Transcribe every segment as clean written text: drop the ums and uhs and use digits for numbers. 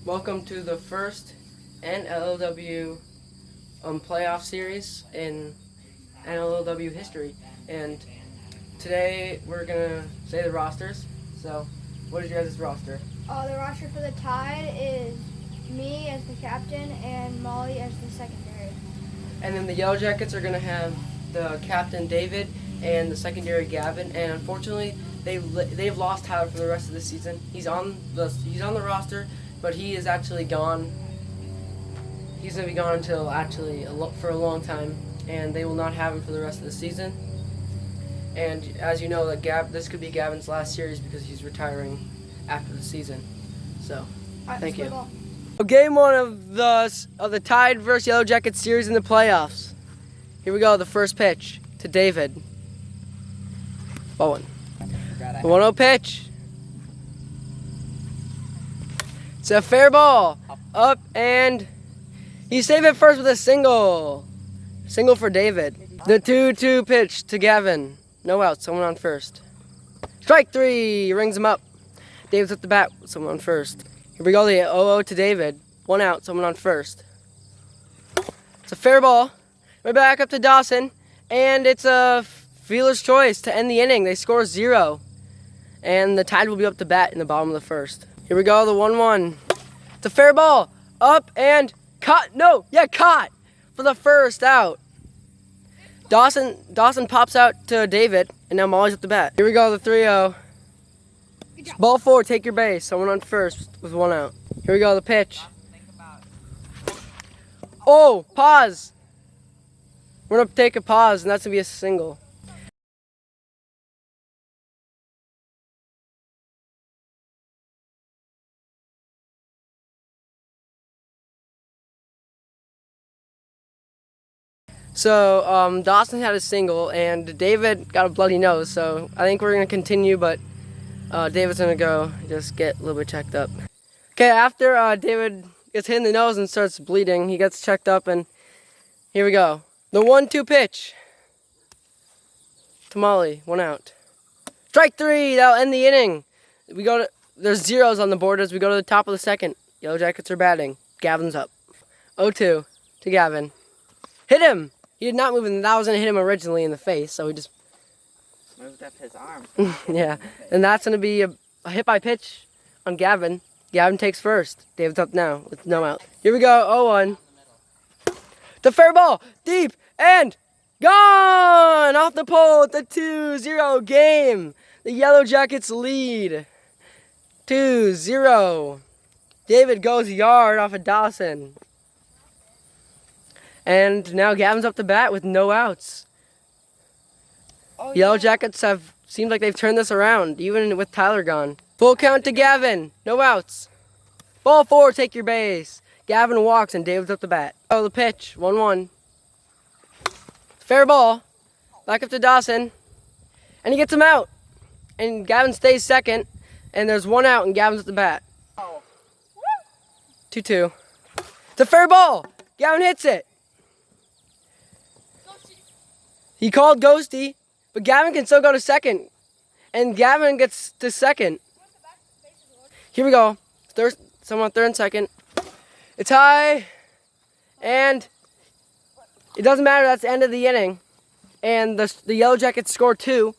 Welcome to the first NLLW playoff series in NLLW history. And today we're going to say the rosters. So, what is your guys' roster? The roster for the Tide is me as the captain and Molly as the secondary. And then the Yellow Jackets are going to have the captain David and the secondary Gavin. And unfortunately, they've lost Tyler for the rest of the season. He's on the roster, but he is actually gone. He's going to be gone until for a long time, and they will not have him for the rest of the season. And as you know, this could be Gavin's last series because he's retiring after the season. So, thank you. Game one of the Tide versus Yellow Jackets series in the playoffs. Here we go. The first pitch to David. Ball one. The 1-0 pitch. It's a fair ball. Up, and he saved it first with a single. Single for David. The 2-2 pitch to Gavin. No outs. Someone on first. Strike three. Rings him up. David's at the bat. Someone on first. Here we go. The 0-0 to David. 1 out. Someone on first. It's a fair ball. We're back up to Dawson. And it's a fielder's choice to end the inning. They score 0. And the Tide will be up to bat in the bottom of the first. Here we go, the 1-1. It's a fair ball. Up and caught. Caught for the first out. Dawson pops out to David, and now Molly's up the bat. Here we go, the 3-0. Ball 4, take your base. Someone on first with 1 out. Here we go, the pitch. Oh, pause. We're going to take a pause, and that's going to be a single. So, Dawson had a single, and David got a bloody nose, so I think we're going to continue, but David's going to go just get a little bit checked up. Okay, after David gets hit in the nose and starts bleeding, he gets checked up, and here we go. The 1-2 pitch to Molly, 1 out. Strike 3, that'll end the inning. There's zeros on the board as we go to the top of the second. Yellow Jackets are batting. Gavin's up. 0-2 to Gavin. Hit him! He did not move, and that was going to hit him originally in the face, so he just moved up his arm. Yeah, and that's going to be a hit by pitch on Gavin. Gavin takes first. David's up now with no out. Here we go, 0-1. The fair ball, deep, and gone! Off the pole at the 2-0 game. The Yellow Jackets lead 2-0. David goes yard off of Dawson. And now Gavin's up to bat with no outs. Yellow Jackets seemed like they've turned this around, even with Tyler gone. Full count to Gavin, no outs. Ball 4, take your base. Gavin walks and David's up to bat. Oh, the pitch, 1-1. Fair ball, back up to Dawson. And he gets him out. And Gavin stays second, and there's 1 out and Gavin's up to bat. 2-2. It's a fair ball. Gavin hits it. He called Ghosty, but Gavin can still go to second. And Gavin gets to second. Here we go. Someone on third and second. It's high. And it doesn't matter. That's the end of the inning. And the Yellow Jackets score 2.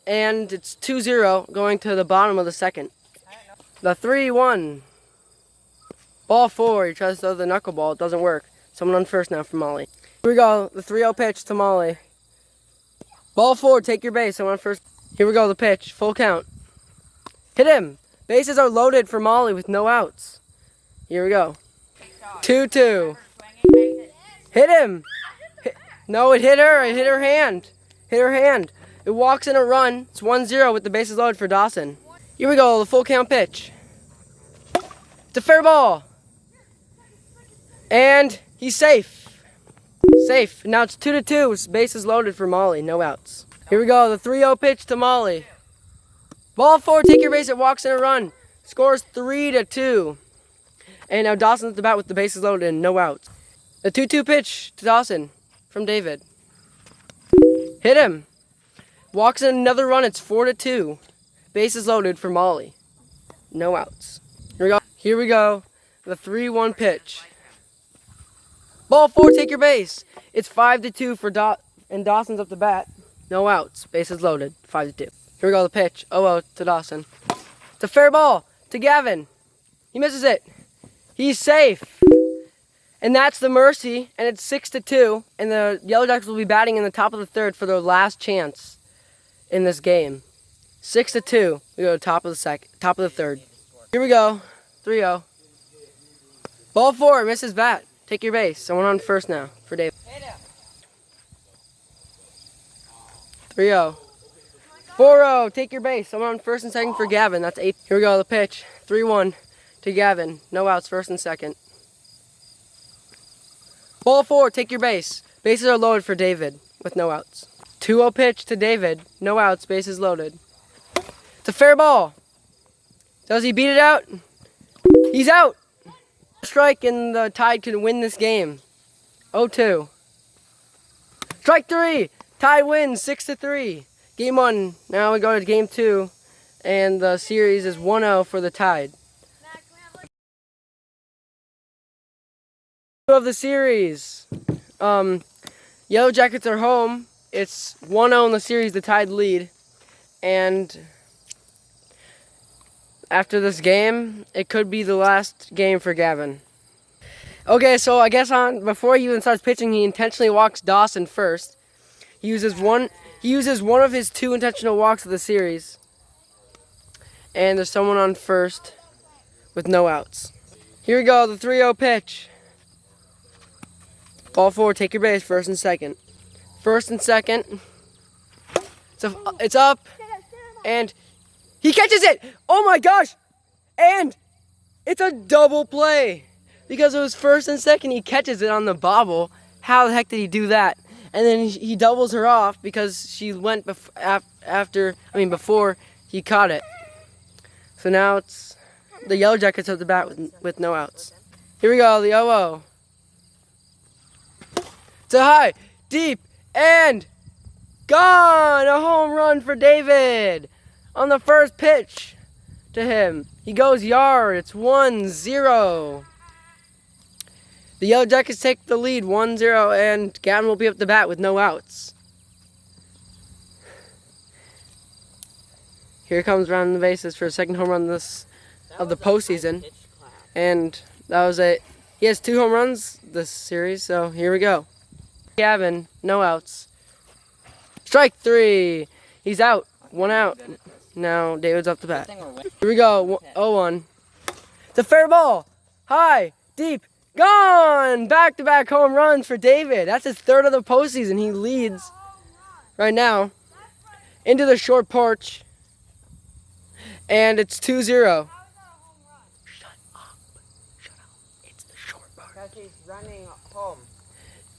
And it's 2-0 going to the bottom of the second. The 3-1. Ball 4. He tries to throw the knuckleball. It doesn't work. Someone on first now for Molly. Here we go. The 3-0 pitch to Molly. Ball 4, take your base. Someone on first. Here we go, the pitch. Full count. Hit him. Bases are loaded for Molly with no outs. Here we go. 2-2. Hit him. No, it hit her. It hit her hand. Hit her hand. It walks in a run. It's 1-0 with the bases loaded for Dawson. Here we go, the full count pitch. It's a fair ball. And he's safe. Safe. Now it's 2-2. Bases loaded for Molly. No outs. Here we go. The 3-0 pitch to Molly. Ball 4. Take your base. It walks in a run. Scores 3-2. And now Dawson's at the bat with the bases loaded and no outs. The 2-2 pitch to Dawson from David. Hit him. Walks in another run. It's 4-2. Bases loaded for Molly. No outs. Here we go. The 3-1 pitch. Ball 4, take your base. It's 5-2 for and Dawson's up to bat. No outs. Bases loaded. 5-2. Here we go. The pitch. 0-0 to Dawson. It's a fair ball to Gavin. He misses it. He's safe. And that's the mercy. And it's 6-2. And the Yellow Jackets will be batting in the top of the third for their last chance in this game. 6-2. We go to top of the third. Here we go. 3-0. Ball 4. Misses bat. Take your base. Someone on first now for David. 3-0. 4-0. Take your base. Someone on first and second for Gavin. That's 8. Here we go. The pitch. 3-1 to Gavin. No outs. First and second. Ball 4. Take your base. Bases are loaded for David with no outs. 2-0 pitch to David. No outs. Bases loaded. It's a fair ball. Does he beat it out? He's out. Strike and the Tide can win this game. 0-2. Strike 3. Tide wins 6-3. Game 1. Now we go to game 2. And the series is 1-0 for the Tide. Of the series. Yellow Jackets are home. It's 1-0 in the series. The Tide lead. And after this game, it could be the last game for Gavin. Okay, so I guess before he even starts pitching, he intentionally walks Dawson first. He uses one of his 2 intentional walks of the series. And there's someone on first with no outs. Here we go, the 3-0 pitch. Ball 4, take your base, first and second. First and second. It's up. And he catches it! Oh my gosh! And it's a double play. Because it was first and second, he catches it on the bobble. How the heck did he do that? And then he doubles her off because she went before he caught it. So now it's the Yellow Jackets at the bat with no outs. Here we go, the 0-0. It's a high, deep, and gone! A home run for David on the first pitch to him. He goes yard. It's 1-0. The Yellow Jackets take the lead 1-0, and Gavin will be up the bat with no outs. Here comes around the bases for a second home run of the postseason. And that was it. He has 2 home runs this series, so here we go. Gavin, no outs. Strike 3. He's out. 1 out. Now David's up the bat. Here we go. 0-1. It's a fair ball. High, deep, gone! Back-to-back home runs for David. That's his 3rd of the postseason. He leads right now into the short porch. And it's 2-0. Shut up. It's the short porch. Because he's running home.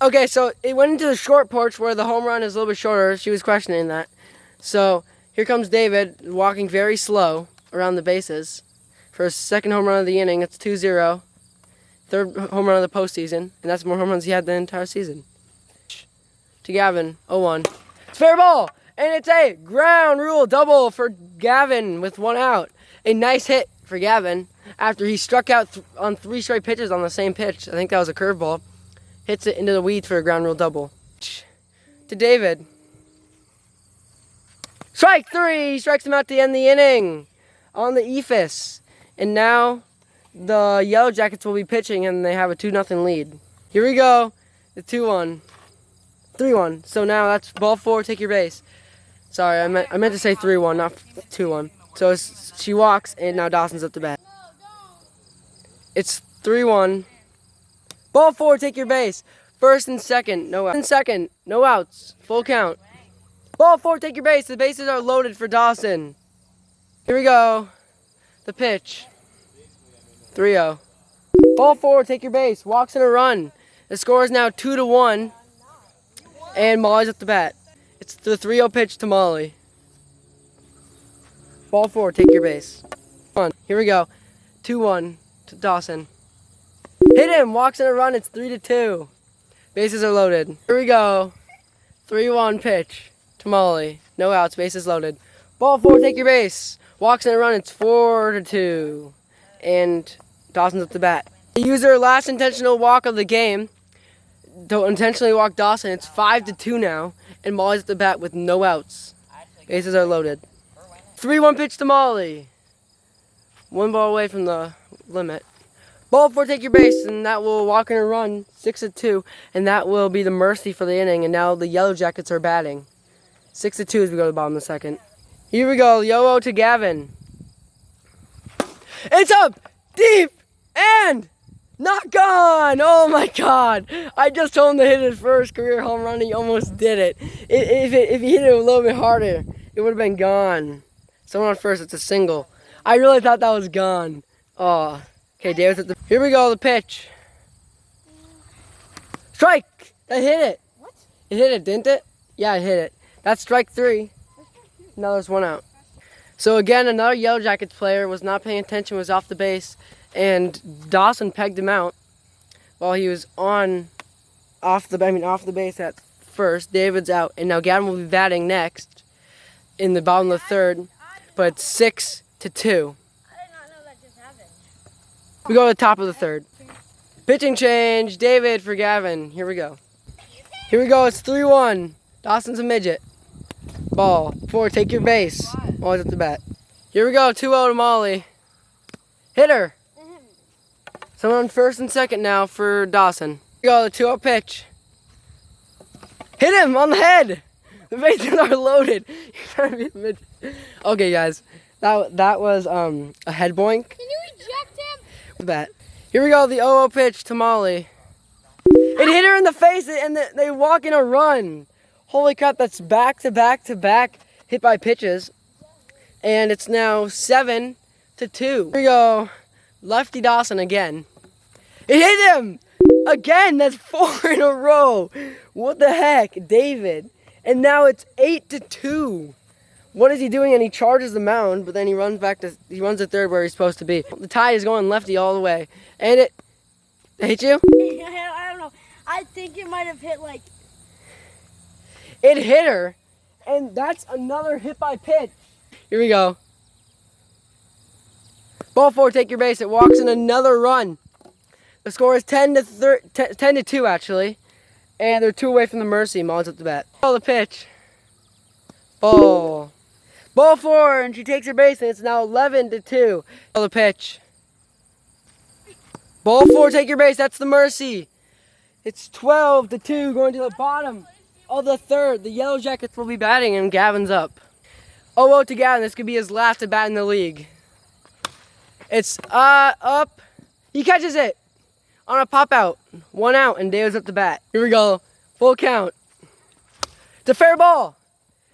Okay, so it went into the short porch where the home run is a little bit shorter. She was questioning that. So here comes David walking very slow around the bases for his 2nd home run of the inning. It's 2-0. 3rd home run of the postseason. And that's more home runs he had the entire season. To Gavin, 0-1. It's fair ball! And it's a ground rule double for Gavin with 1 out. A nice hit for Gavin after he struck out on 3 straight pitches on the same pitch. I think that was a curveball. Hits it into the weeds for a ground rule double. To David. Strike 3! He strikes him out to end the inning on the eephus. And now the Yellow Jackets will be pitching and they have a 2-0 lead. Here we go. The 2-1. 3-1. So now that's ball 4, take your base. Sorry, I meant to say 3-1, not 2-1. So she walks, and now Dawson's up to bat. It's 3-1. Ball 4, take your base. First and second, no outs. No outs. Full count. Ball 4, take your base. The bases are loaded for Dawson. Here we go. The pitch. 3-0. Ball 4, take your base. Walks in a run. The score is now 2-1. And Molly's at the bat. It's the 3-0 pitch to Molly. Ball 4, take your base. Here we go. 2-1 to Dawson. Hit him! Walks in a run. It's 3-2. Bases are loaded. Here we go. 3-1 pitch to Molly. No outs. Bases loaded. Ball 4, take your base. Walks in a run. It's 4-2. And Dawson's up the bat. They use their last intentional walk of the game to intentionally walk Dawson. It's 5-2 now, and Molly's at the bat with no outs. Bases are loaded. 3-1 pitch to Molly. 1 ball away from the limit. Ball 4, take your base, and that will walk in a run, 6-2, and that will be the mercy for the inning. And now the Yellow Jackets are batting. 6-2 as we go to the bottom of the second. Here we go, Yo-O to Gavin. It's up, deep, and not gone! Oh my God! I just told him to hit his first career home run. He almost did it. If he hit it a little bit harder, it would have been gone. Someone on first. It's a single. I really thought that was gone. Oh, okay. David's at the. Here we go. The pitch. Strike. That hit it. What? It hit it, didn't it? Yeah, it hit it. That's strike 3. Now there's 1 out. So again, another Yellow Jackets player was not paying attention. Was off the base. And Dawson pegged him out while he was off the base at first. David's out, and now Gavin will be batting next in the bottom of the third, but it's 6-2. I did not know that just happened. We go to the top of the third. Pitching change, David for Gavin. Here we go. Here we go. It's 3-1. Dawson's a midget. Ball 4. Take your base. Molly's at the bat. Here we go. 2-0 to Molly. Hitter. Someone on first and second now for Dawson. Here we go, the 2-0 pitch. Hit him on the head. The bases are loaded. You're trying to be a midget. Okay, guys, that was a head boink. Can you eject him? With that. Here we go, the 0-0 pitch to Molly. It hit her in the face, and they walk in a run. Holy crap! That's back to back to back hit by pitches, and it's now 7-2. Here we go. Lefty Dawson again. It hit him! Again! That's 4 in a row! What the heck? David. And now it's 8-2. What is he doing? And he charges the mound, but then he runs to third where he's supposed to be. The Tide is going lefty all the way. And it hit you? I don't know. I think it might have hit like... It hit her. And that's another hit by pitch. Here we go. Ball 4, take your base. It walks in another run. The score is 10-2 actually, and they're 2 away from the mercy. Molly's at the bat. Oh, the pitch. Ball 4, and she takes her base, and it's now 11-2. Oh, the pitch. Ball 4, take your base. That's the mercy. It's 12-2, going to the bottom of the third. The Yellow Jackets will be batting, and Gavin's up. 0-0 to Gavin. This could be his last at bat in the league. It's up. He catches it on a pop out. 1 out, and David's up the bat. Here we go. Full count. It's a fair ball.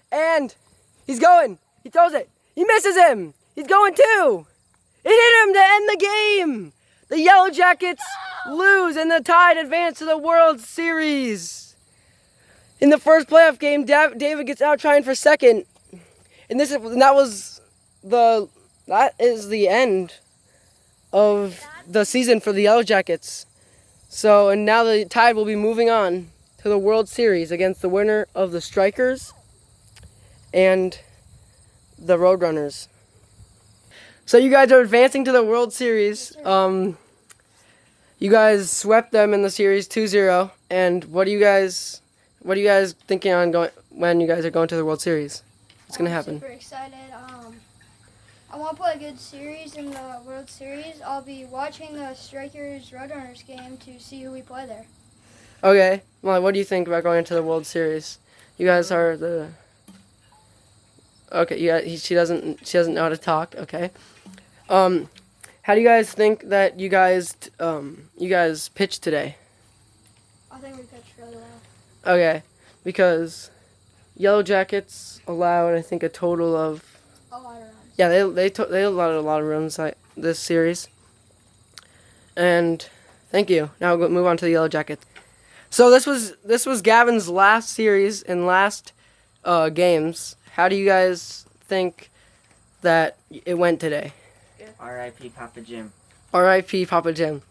And he's going. He throws it. He misses him. He's going too. It hit him to end the game. The Yellow Jackets lose, and the Tide advance to the World Series. In the first playoff game, David gets out trying for second. And that is the end of the season for the Yellow Jackets. So, and now the Tide will be moving on to the World Series against the winner of the Strikers and the Roadrunners. So you guys are advancing to the World Series. You guys swept them in the series 2-0. And what are you guys thinking on going when you guys are going to the World Series? What's gonna happen? Super excited. I want to play a good series in the World Series. I'll be watching the Strikers Roadrunners game to see who we play there. Okay. Well, what do you think about going into the World Series? You guys are the. Okay. Yeah. She doesn't know how to talk. Okay. How do you guys think that you guys pitched today? I think we pitched really well. Okay, because Yellow Jackets allowed, I think, a total of. A lot of runs. Yeah, they allowed a lot of runs this series. And thank you. Now we'll move on to the Yellow Jackets. So this was Gavin's last series and last games. How do you guys think that it went today? R.I.P. Papa Jim. R.I.P. Papa Jim.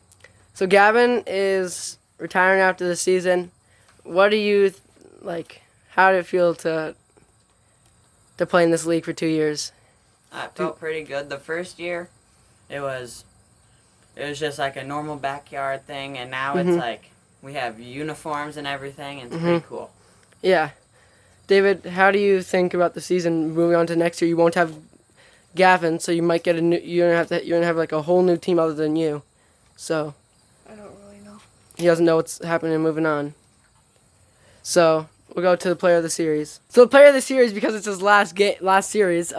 So Gavin is retiring after the season. What do you like? How did it feel to play in this league for 2 years? I felt pretty good. The first year, it was it was just like a normal backyard thing, and now Mhm. it's like we have uniforms and everything, and it's pretty cool. Yeah. David, how do you think about the season moving on to next year? You won't have Gavin, so you might get a new. You're gonna have like a whole new team other than you. So I don't really know. he doesn't know what's happening and moving on. So we'll go to the player of the series. So the player of the series, because it's his last series.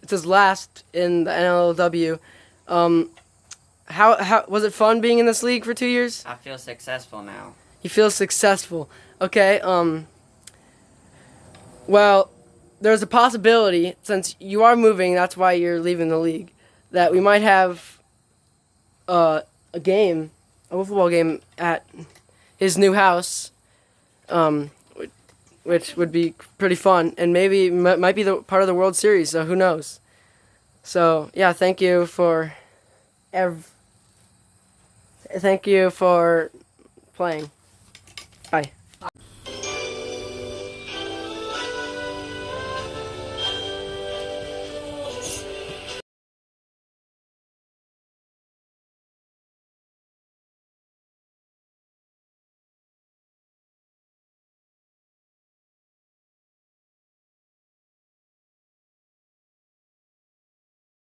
It's his last in the NLLW. How was it fun being in this league for 2 years? I feel successful now. He feels successful. Okay. Well, there's a possibility, since you are moving, that's why you're leaving the league, that we might have a football game at his new house, which would be pretty fun, and maybe might be the part of the World Series. So who knows? So yeah, thank you for playing. Bye.